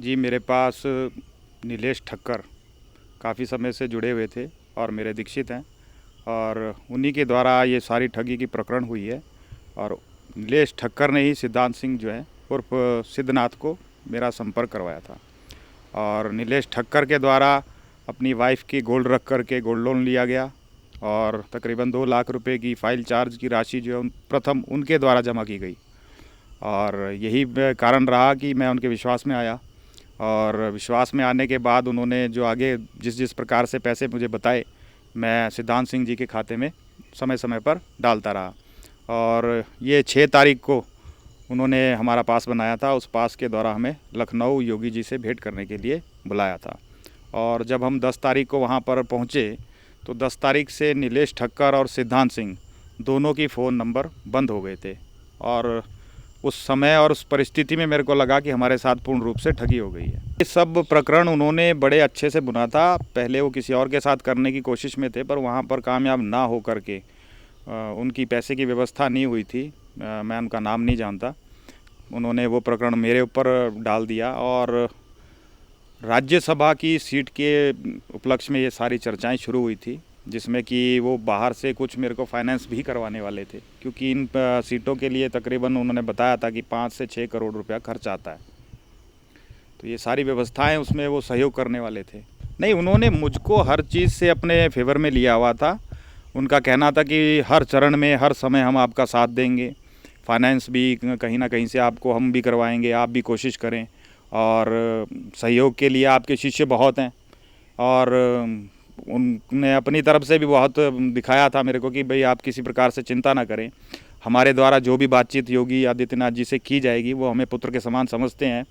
जी, मेरे पास नीलेश ठक्कर काफ़ी समय से जुड़े हुए थे और मेरे दीक्षित हैं और उन्हीं के द्वारा ये सारी ठगी की प्रकरण हुई है। और नीलेश ठक्कर ने ही सिद्धांत सिंह जो है उर्फ सिद्धनाथ को मेरा संपर्क करवाया था। और नीलेश ठक्कर के द्वारा अपनी वाइफ की गोल्ड रख कर के गोल्ड लोन लिया गया और तकरीबन 2 लाख रुपए की फ़ाइल चार्ज की राशि जो है प्रथम उनके द्वारा जमा की गई। और यही कारण रहा कि मैं उनके विश्वास में आया और विश्वास में आने के बाद उन्होंने जो आगे जिस प्रकार से पैसे मुझे बताए, मैं सिद्धांत सिंह जी के खाते में समय समय पर डालता रहा। और ये 6 तारीख को उन्होंने हमारा पास बनाया था। उस पास के द्वारा हमें लखनऊ योगी जी से भेंट करने के लिए बुलाया था। और जब हम 10 तारीख को वहाँ पर पहुँचे तो 10 तारीख से नीलेश ठक्कर और सिद्धांत सिंह दोनों की फ़ोन नंबर बंद हो गए थे। और उस समय और उस परिस्थिति में मेरे को लगा कि हमारे साथ पूर्ण रूप से ठगी हो गई है। ये सब प्रकरण उन्होंने बड़े अच्छे से बुना था। पहले वो किसी और के साथ करने की कोशिश में थे, पर वहाँ पर कामयाब ना हो करके उनकी पैसे की व्यवस्था नहीं हुई थी। मैं उनका नाम नहीं जानता। उन्होंने वो प्रकरण मेरे ऊपर डाल दिया और राज्यसभा की सीट के उपलक्ष्य में ये सारी चर्चाएँ शुरू हुई थी, जिसमें कि वो बाहर से कुछ मेरे को फाइनेंस भी करवाने वाले थे, क्योंकि इन सीटों के लिए तकरीबन उन्होंने बताया था कि 5 से 6 करोड़ रुपया खर्च आता है। तो ये सारी व्यवस्थाएं उसमें वो सहयोग करने वाले थे। नहीं, उन्होंने मुझको हर चीज़ से अपने फेवर में लिया हुआ था। उनका कहना था कि हर चरण में हर समय हम आपका साथ देंगे, फाइनेंस भी कहीं ना कहीं से आपको हम भी करवाएंगे, आप भी कोशिश करें। और सहयोग के लिए आपके शिष्य बहुत हैं। और उनने अपनी तरफ से भी बहुत दिखाया था मेरे को कि भाई आप किसी प्रकार से चिंता ना करें, हमारे द्वारा जो भी बातचीत योगी आदित्यनाथ जी से की जाएगी वो हमें पुत्र के समान समझते हैं,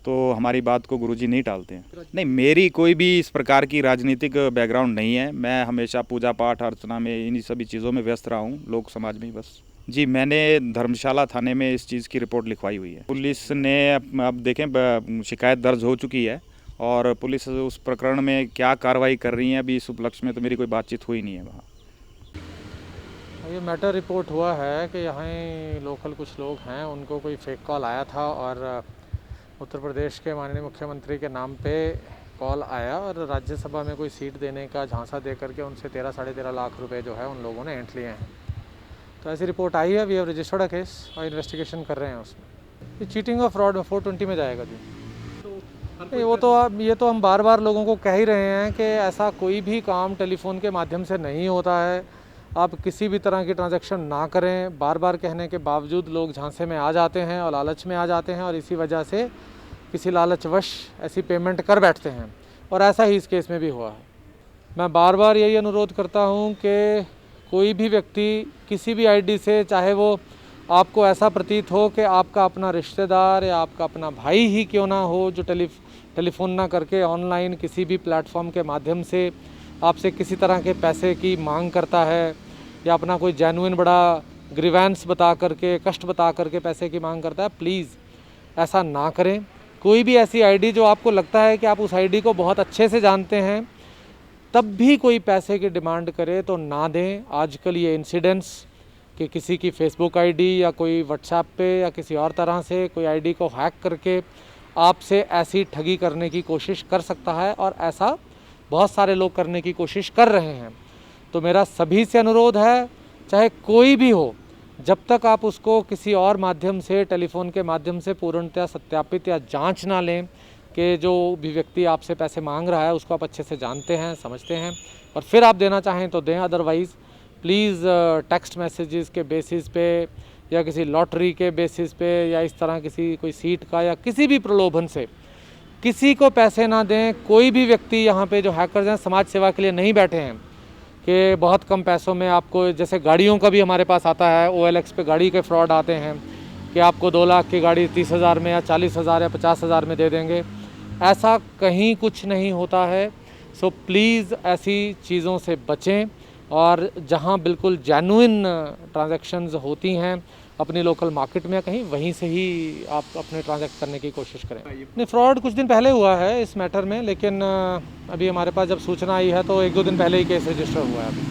तो हमारी बात को गुरुजी नहीं टालते हैं। नहीं, मेरी कोई भी इस प्रकार की राजनीतिक बैकग्राउंड नहीं है। मैं हमेशा पूजा पाठ अर्चना में इन्हीं सभी चीज़ों में व्यस्त रहा हूँ, लोक समाज में ही बस। जी, मैंने धर्मशाला थाने में इस चीज़ की रिपोर्ट लिखवाई हुई है। पुलिस ने अब देखें, शिकायत दर्ज हो चुकी है और पुलिस उस प्रकरण में क्या कार्रवाई कर रही है, अभी इस उपलक्ष्य में तो मेरी कोई बातचीत हुई नहीं है वहाँ। ये मैटर रिपोर्ट हुआ है कि यहाँ लोकल कुछ लोग हैं, उनको कोई फेक कॉल आया था और उत्तर प्रदेश के माननीय मुख्यमंत्री के नाम पे कॉल आया और राज्यसभा में कोई सीट देने का झांसा दे करके उनसे 13 साढ़े 13 लाख रुपए जो है उन लोगों ने ऐंठ लिए हैं। तो ऐसी रिपोर्ट आई है। We have registered a case और इन्वेस्टिगेशन कर रहे हैं उसमें। ये चीटिंग और फ्रॉड में 420 में जाएगा जी। नहीं, वो तो अब ये तो हम बार बार लोगों को कह ही रहे हैं कि ऐसा कोई भी काम टेलीफोन के माध्यम से नहीं होता है। आप किसी भी तरह की ट्रांजैक्शन ना करें। बार बार कहने के बावजूद लोग झांसे में आ जाते हैं और लालच में आ जाते हैं और इसी वजह से किसी लालचवश ऐसी पेमेंट कर बैठते हैं और ऐसा ही इस केस में भी हुआ है। मैं बार बार यही अनुरोध करता हूँ कि कोई भी व्यक्ति किसी भी आईडी से, चाहे वो आपको ऐसा प्रतीत हो कि आपका अपना रिश्तेदार या आपका अपना भाई ही क्यों ना हो, जो टेलीफोन ना करके ऑनलाइन किसी भी प्लेटफॉर्म के माध्यम से आपसे किसी तरह के पैसे की मांग करता है या अपना कोई जेन्युइन बड़ा ग्रीवेंस बता करके, कष्ट बता करके पैसे की मांग करता है, प्लीज़ ऐसा ना करें। कोई भी ऐसी आईडी जो आपको लगता है कि आप उस आईडी को बहुत अच्छे से जानते हैं, तब भी कोई पैसे की डिमांड करे तो ना दें। आजकल ये इंसिडेंट्स कि किसी की फेसबुक आईडी या कोई व्हाट्सएप पे या किसी और तरह से कोई आईडी को हैक करके आपसे ऐसी ठगी करने की कोशिश कर सकता है और ऐसा बहुत सारे लोग करने की कोशिश कर रहे हैं। तो मेरा सभी से अनुरोध है, चाहे कोई भी हो, जब तक आप उसको किसी और माध्यम से, टेलीफोन के माध्यम से पूर्णतः सत्यापित या जांच ना लें कि जो भी व्यक्ति आपसे पैसे मांग रहा है उसको आप अच्छे से जानते हैं, समझते हैं और फिर आप देना चाहें तो दें। अदरवाइज़ प्लीज़ टेक्स्ट मैसेजेस के बेसिस पे या किसी लॉटरी के बेसिस पे या इस तरह किसी कोई सीट का या किसी भी प्रलोभन से किसी को पैसे ना दें। कोई भी व्यक्ति यहाँ पे जो हैकर्स हैं समाज सेवा के लिए नहीं बैठे हैं कि बहुत कम पैसों में आपको, जैसे गाड़ियों का भी हमारे पास आता है, OLX पे गाड़ी के फ्रॉड आते हैं कि आपको 2 लाख की गाड़ी 30,000 में या 40,000 या 50,000 में दे देंगे। ऐसा कहीं कुछ नहीं होता है। सो प्लीज़ ऐसी चीज़ों से बचें और जहां बिल्कुल जेन्युइन ट्रांजैक्शंस होती हैं अपनी लोकल मार्केट में कहीं, वहीं से ही आप अपने ट्रांजैक्ट करने की कोशिश करें। नहीं, फ्रॉड कुछ दिन पहले हुआ है इस मैटर में, लेकिन अभी हमारे पास जब सूचना आई है तो 1-2 दिन पहले ही केस रजिस्टर हुआ है अभी।